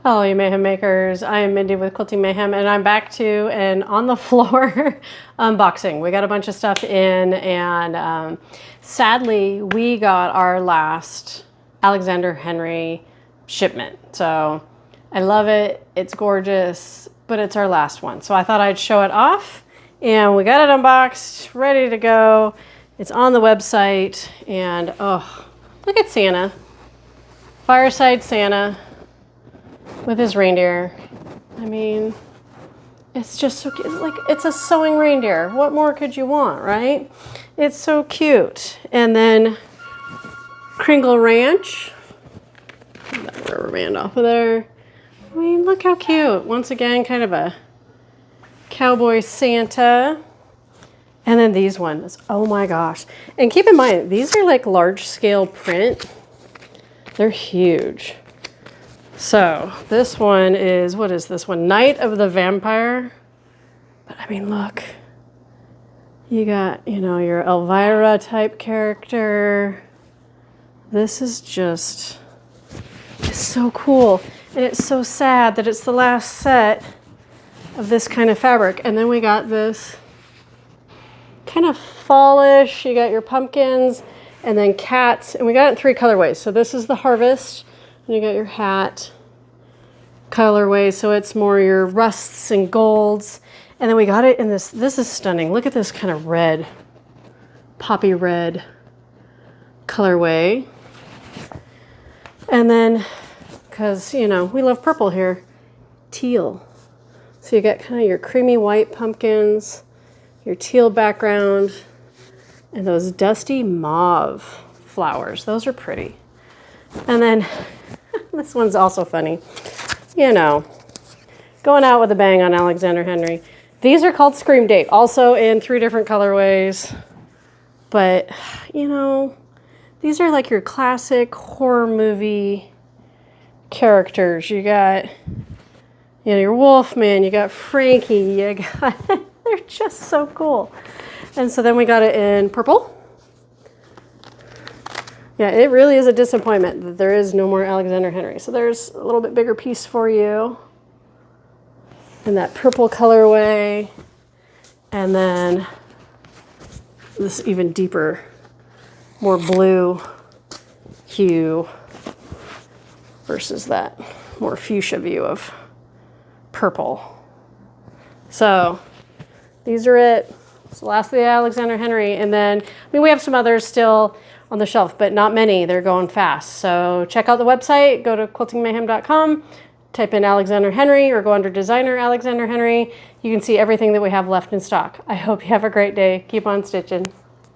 Hello, you Mayhem Makers. I am Mindy with Quilting Mayhem, and I'm back to an on the floor unboxing. We got a bunch of stuff in, and sadly, we got our last Alexander Henry shipment. So I love it. It's gorgeous, but it's our last one. So I thought I'd show it off, and we got it unboxed, ready to go. It's on the website, and oh, look at Santa. Fireside Santa with his reindeer. I mean, it's just so cute. Like, it's a sewing reindeer. What more could you want, right? It's so cute. And then Kringle Ranch. Get that rubber band off of there. I mean, look how cute. Once again, kind of a cowboy Santa. And then these ones. Oh my gosh. And keep in mind, these are like large scale print. They're huge. So this one is, what is this one? Night of the Vampire. But I mean, look. You got, you know, your Elvira type character. This is just, it's so cool. And it's so sad that it's the last set of this kind of fabric. And then we got this kind of fallish. You got your pumpkins and then cats. And we got it in 3 colorways. So this is the Harvest. And you got your hat colorway, so it's more your rusts and golds. And then we got it in this is stunning. Look at this kind of red, poppy red colorway. And then, because, you know, we love purple here, teal. So you got kind of your creamy white pumpkins, your teal background, and those dusty mauve flowers. Those are pretty. And then this one's also funny. You know, going out with a bang on Alexander Henry. These are called Scream Date, also in 3 different colorways. But, you know, these are like your classic horror movie characters. You got, you know, your Wolfman, you got Frankie, you got, they're just so cool. And so then we got it in purple. Yeah, it really is a disappointment that there is no more Alexander Henry. So there's a little bit bigger piece for you in that purple colorway. And then this even deeper, more blue hue versus that more fuchsia view of purple. So these are it. It's the last of the Alexander Henry. And then, I mean, we have some others still on the shelf, but not many. They're going fast. So check out the website, go to quiltingmayhem.com, type in Alexander Henry or go under designer Alexander Henry. You can see everything that we have left in stock. I hope you have a great day. Keep on stitching.